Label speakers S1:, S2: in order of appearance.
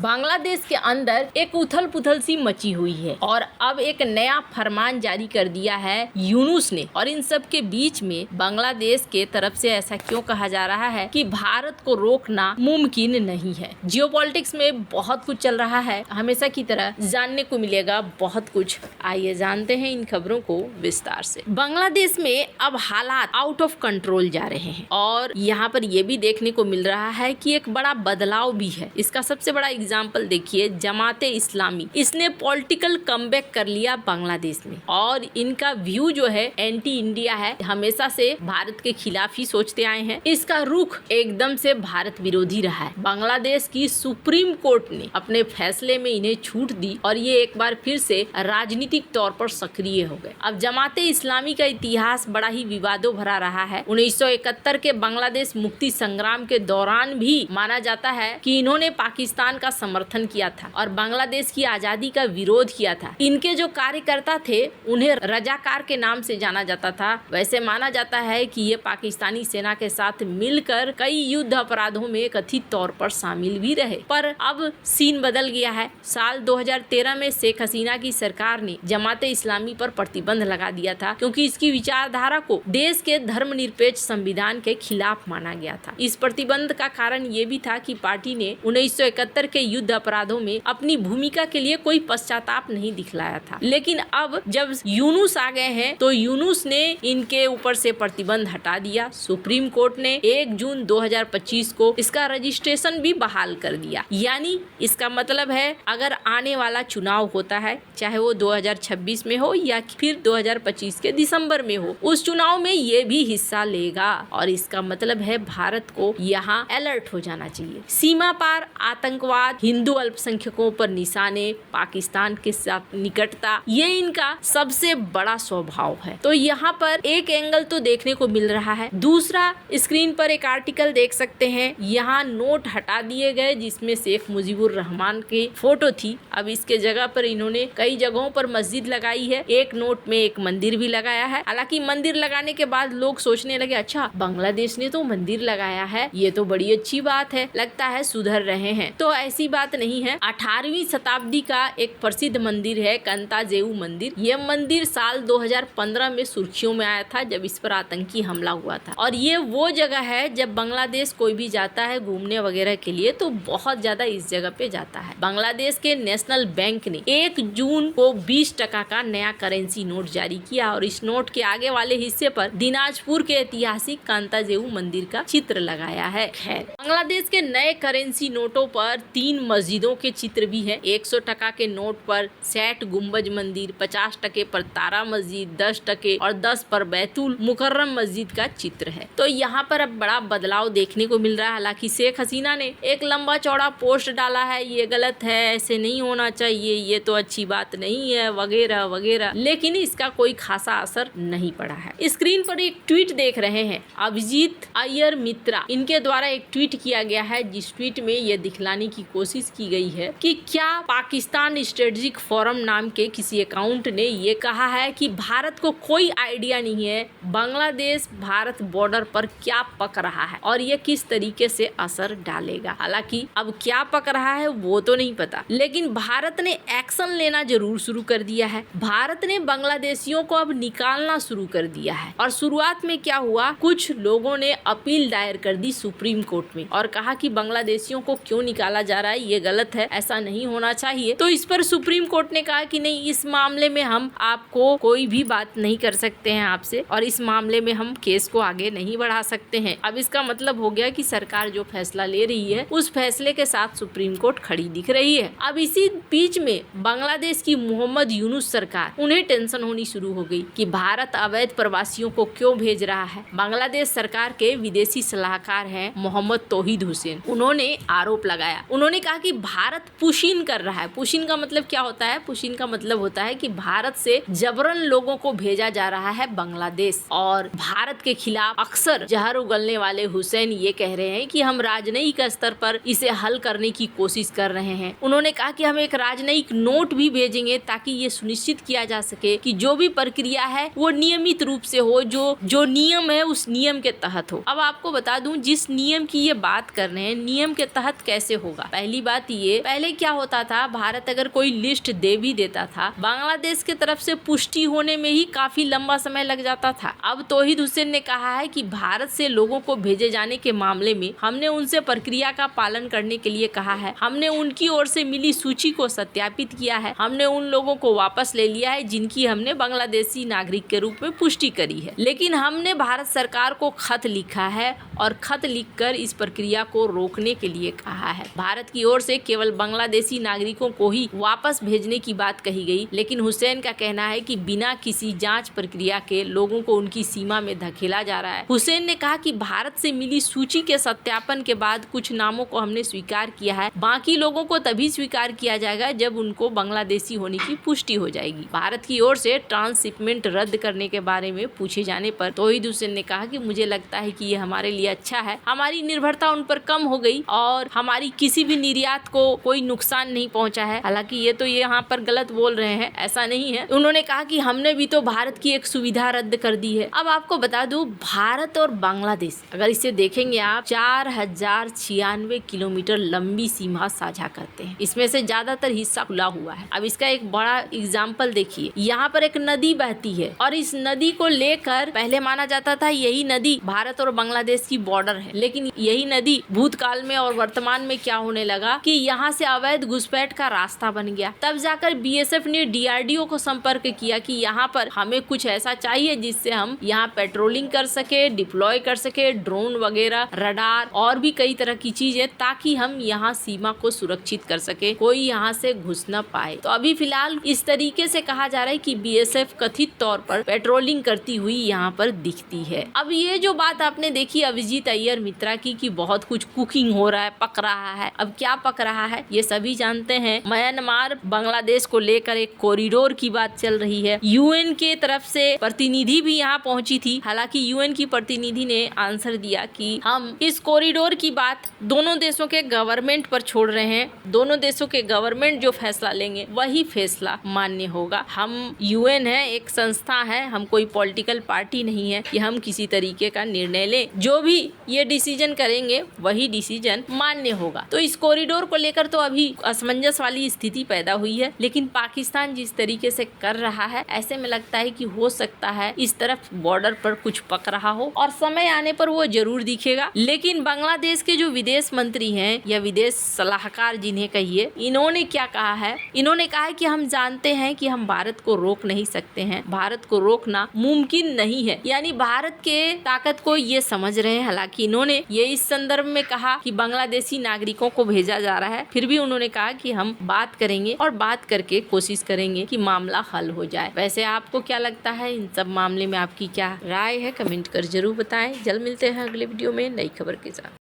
S1: बांग्लादेश के अंदर एक उथल पुथल सी मची हुई है और अब एक नया फरमान जारी कर दिया है यूनुस ने। और इन सब के बीच में बांग्लादेश के तरफ से ऐसा क्यों कहा जा रहा है कि भारत को रोकना मुमकिन नहीं है। जियोपॉलिटिक्स में बहुत कुछ चल रहा है, हमेशा की तरह जानने को मिलेगा बहुत कुछ। आइए जानते हैं इन खबरों को विस्तार से। बांग्लादेश में अब हालात आउट ऑफ कंट्रोल जा रहे हैं और यहाँ पर यह भी देखने को मिल रहा है कि एक बड़ा बदलाव भी है। इसका सबसे बड़ा एग्जाम्पल देखिए, जमाते इस्लामी, इसने पॉलिटिकल कमबैक कर लिया बांग्लादेश में और इनका व्यू जो है एंटी इंडिया है, हमेशा से भारत के खिलाफ ही सोचते आए हैं। इसका रुख एकदम से भारत विरोधी रहा है। बांग्लादेश की सुप्रीम कोर्ट ने अपने फैसले में इन्हें छूट दी और ये एक बार फिर से राजनीतिक तौर पर सक्रिय हो गए। अब जमाते इस्लामी का इतिहास बड़ा ही विवादों भरा रहा है। 1971 के बांग्लादेश मुक्ति संग्राम के दौरान भी माना जाता है कि इन्होंने पाकिस्तान का समर्थन किया था और बांग्लादेश की आजादी का विरोध किया था। इनके जो कार्यकर्ता थे उन्हें रजाकार के नाम से जाना जाता था। वैसे माना जाता है कि ये पाकिस्तानी सेना के साथ मिलकर कई युद्ध अपराधों में कथित तौर पर शामिल भी रहे। पर अब सीन बदल गया है। साल 2013 में शेख हसीना की सरकार ने जमाते इस्लामी पर प्रतिबंध लगा दिया था क्योंकि इसकी विचारधारा को देश के धर्मनिरपेक्ष संविधान के खिलाफ माना गया था। इस प्रतिबंध का कारण ये भी था कि पार्टी ने 1971 के युद्ध अपराधों में अपनी भूमिका के लिए कोई पश्चाताप नहीं दिखलाया था। लेकिन अब जब यूनुस आ गए हैं तो यूनुस ने इनके ऊपर से प्रतिबंध हटा दिया। सुप्रीम कोर्ट ने 1 जून 2025 को इसका रजिस्ट्रेशन भी बहाल कर दिया। यानी इसका मतलब है अगर आने वाला चुनाव होता है, चाहे वो 2026 में हो या फिर 2025 के दिसंबर में हो, उस चुनाव में ये भी हिस्सा लेगा। और इसका मतलब है भारत को यहाँ अलर्ट हो जाना चाहिए। सीमा पार आतंकवाद, हिंदू अल्पसंख्यकों पर निशाने, पाकिस्तान के साथ निकटता, ये इनका सबसे बड़ा स्वभाव है। तो यहाँ पर एक एंगल तो देखने को मिल रहा है। दूसरा, स्क्रीन पर एक आर्टिकल देख सकते हैं। यहाँ नोट हटा दिए गए जिसमें शेख मुजीबुर रहमान की फोटो थी। अब इसके जगह पर इन्होंने कई जगहों पर मस्जिद लगाई है। एक नोट में एक मंदिर भी लगाया है। हालांकि मंदिर लगाने के बाद लोग सोचने लगे, अच्छा बांग्लादेश ने तो मंदिर लगाया है, ये तो बड़ी अच्छी बात है, लगता है सुधर रहे हैं। तो ऐसी बात नहीं है। 18वीं शताब्दी का एक प्रसिद्ध मंदिर है कांताजेऊ मंदिर। यह मंदिर साल 2015 में सुर्खियों में आया था जब इस पर आतंकी हमला हुआ था। और ये वो जगह है जब बांग्लादेश कोई भी जाता है घूमने वगैरह के लिए तो बहुत ज्यादा इस जगह पे जाता है। बांग्लादेश के नेशनल बैंक ने 1 जून को 20 टका का नया करेंसी नोट जारी किया और इस नोट के आगे वाले हिस्से पर दिनाजपुर के ऐतिहासिक कांताजेऊ मंदिर का चित्र लगाया है। खैर, बांग्लादेश के नए करेंसी नोटों पर 3 मस्जिदों के चित्र भी है। 100 टका के नोट पर 60 गुम्बज मंदिर, 50 टके पर तारा मस्जिद, 10 टके और 10 पर बैतुल मुकर्रम मस्जिद का चित्र है। तो यहाँ पर अब बड़ा बदलाव देखने को मिल रहा है। हालांकि शेख हसीना ने एक लंबा चौड़ा पोस्ट डाला है, ये गलत है, ऐसे नहीं होना चाहिए, ये तो अच्छी बात नहीं है वगैरह वगैरह, लेकिन इसका कोई खासा असर नहीं पड़ा है। स्क्रीन पर एक ट्वीट देख रहे हैं, अभिजीत अय्यर मित्रा, इनके द्वारा एक ट्वीट किया गया है जिस ट्वीट में यह दिखलाने की कोशिश की गई है कि क्या पाकिस्तान स्ट्रेटेजिक फोरम नाम के किसी अकाउंट ने ये कहा है कि भारत को कोई आइडिया नहीं है बांग्लादेश भारत बॉर्डर पर क्या पक रहा है और ये किस तरीके से असर डालेगा। हालांकि अब क्या पक रहा है वो तो नहीं पता, लेकिन भारत ने एक्शन लेना जरूर शुरू कर दिया है। भारत ने बांग्लादेशियों को अब निकालना शुरू कर दिया है। और शुरुआत में क्या हुआ, कुछ लोगों ने अपील दायर कर दी सुप्रीम कोर्ट में और कहा कि बांग्लादेशियों को क्यों निकाला जा रहा है, ये गलत है, ऐसा नहीं होना चाहिए। तो इस पर सुप्रीम कोर्ट ने कहा कि नहीं, इस मामले में हम आपको कोई भी बात नहीं कर सकते हैं आपसे और इस मामले में हम केस को आगे नहीं बढ़ा सकते हैं। अब इसका मतलब हो गया कि सरकार जो फैसला ले रही है उस फैसले के साथ सुप्रीम कोर्ट खड़ी दिख रही है। अब इसी बीच में बांग्लादेश की मोहम्मद यूनुस सरकार, उन्हें टेंशन होनी शुरू हो गई कि भारत अवैध प्रवासियों को क्यों भेज रहा है। बांग्लादेश सरकार के विदेशी सलाहकार हैं मोहम्मद तौहीद हुसैन, उन्होंने आरोप लगाया। उन्होंने कहा कि भारत पुशिन कर रहा है। पुशिन का मतलब क्या होता है? पुशिन का मतलब होता है कि भारत से जबरन लोगों को भेजा जा रहा है बांग्लादेश। और भारत के खिलाफ अक्सर जहर उगलने वाले हुसैन ये कह रहे हैं कि हम राजनयिक स्तर पर इसे हल करने की कोशिश कर रहे हैं। उन्होंने कहा कि हम एक राजनयिक नोट भी भेजेंगे ताकि ये सुनिश्चित किया जा सके कि जो भी प्रक्रिया है वो नियमित रूप से हो, जो नियम है उस नियम के तहत हो। अब आपको बता दूं, जिस नियम की ये बात कर रहे हैं, नियम के तहत कैसे होगा। पहली पहली बात ये, पहले क्या होता था, भारत अगर कोई लिस्ट दे भी देता था, बांग्लादेश की तरफ से पुष्टि होने में ही काफी लंबा समय लग जाता था। अब तौहीद हुसैन ने कहा है कि भारत से लोगों को भेजे जाने के मामले में हमने उनसे प्रक्रिया का पालन करने के लिए कहा है। हमने उनकी ओर से मिली सूची को सत्यापित किया है। हमने उन लोगों को वापस ले लिया है जिनकी हमने बांग्लादेशी नागरिक के रूप में पुष्टि करी है। लेकिन हमने भारत सरकार को खत लिखा है और खत लिखकर इस प्रक्रिया को रोकने के लिए कहा है। भारत की ओर से केवल बांग्लादेशी नागरिकों को ही वापस भेजने की बात कही गई, लेकिन हुसैन का कहना है कि बिना किसी जांच प्रक्रिया के लोगों को उनकी सीमा में धकेला जा रहा है। हुसैन ने कहा कि भारत से मिली सूची के सत्यापन के बाद कुछ नामों को हमने स्वीकार किया है, बाकी लोगों को तभी स्वीकार किया जाएगा जब उनको बांग्लादेशी होने की पुष्टि हो जाएगी। भारत की ओर से ट्रांसशिपमेंट रद्द करने के बारे में पूछे जाने पर तौहीद हुसैन ने कहा कि मुझे लगता है कि ये हमारे लिए अच्छा है, हमारी निर्भरता उन पर कम हो गई और हमारी किसी भी निर्यात को कोई नुकसान नहीं पहुंचा है। हालांकि ये तो यहाँ पर गलत बोल रहे हैं, ऐसा नहीं है। उन्होंने कहा कि हमने भी तो भारत की एक सुविधा रद्द कर दी है। अब आपको बता दूं, भारत और बांग्लादेश अगर इसे देखेंगे आप 4096 किलोमीटर लंबी सीमा साझा करते हैं। इसमें से ज्यादातर हिस्सा खुला हुआ है। अब इसका एक बड़ा एग्जाम्पल देखिए, यहाँ पर एक नदी बहती है और इस नदी को लेकर पहले माना जाता था यही नदी भारत और बांग्लादेश की बॉर्डर है, लेकिन यही नदी भूतकाल में और वर्तमान में क्या होने लगा कि यहाँ से अवैध घुसपैठ का रास्ता बन गया। तब जाकर बीएसएफ ने डीआरडीओ को संपर्क किया कि यहाँ पर हमें कुछ ऐसा चाहिए जिससे हम यहाँ पेट्रोलिंग कर सके, डिप्लॉय कर सके, ड्रोन वगैरह, रडार और भी कई तरह की चीजें, ताकि हम यहाँ सीमा को सुरक्षित कर सके, कोई यहाँ से घुस न पाए। तो अभी फिलहाल इस तरीके से कहा जा रहा है कि बीएसएफ कथित तौर पर पेट्रोलिंग करती हुई यहाँ पर दिखती है। अब ये जो बात आपने देखी अभिजीत अय्यर मित्रा की बहुत कुछ कुकिंग हो रहा है, पक रहा है। अब क्या पक रहा है ये सभी जानते हैं। म्यांमार बांग्लादेश को लेकर एक कॉरिडोर की बात चल रही है। यूएन के तरफ से प्रतिनिधि भी यहाँ पहुंची थी। हालांकि यूएन की प्रतिनिधि ने आंसर दिया कि हम इस कॉरिडोर की बात दोनों देशों के गवर्नमेंट पर छोड़ रहे हैं। दोनों देशों के गवर्नमेंट जो फैसला लेंगे वही फैसला मान्य होगा। हम यूएन है, एक संस्था है, हम कोई पॉलिटिकल पार्टी नहीं है कि हम किसी तरीके का निर्णय लें। जो भी ये डिसीजन करेंगे वही डिसीजन मान्य होगा। तो इस कॉरिडोर को लेकर तो अभी असमंजस वाली स्थिति पैदा हुई है, लेकिन पाकिस्तान जिस तरीके से कर रहा है ऐसे में लगता है कि हो सकता है इस तरफ बॉर्डर पर कुछ पक रहा हो और समय आने पर वो जरूर दिखेगा। लेकिन बांग्लादेश के जो विदेश मंत्री हैं या विदेश सलाहकार जिन्हें कहिए, इन्होंने क्या कहा है? इन्होंने कहा है कि हम जानते हैं कि हम भारत को रोक नहीं सकते हैं, भारत को रोकना मुमकिन नहीं है। यानी भारत के ताकत को ये समझ रहे हैं। हालांकि इन्होंने ये इस संदर्भ में कहा कि बांग्लादेशी नागरिकों को भेजा जा रहा है, फिर भी उन्होंने कहा कि हम बात करेंगे और बात करके कोशिश करेंगे कि मामला हल हो जाए। वैसे आपको क्या लगता है, इन सब मामले में आपकी क्या राय है? कमेंट कर जरूर बताएं। जल्द मिलते हैं अगले वीडियो में नई खबर के साथ।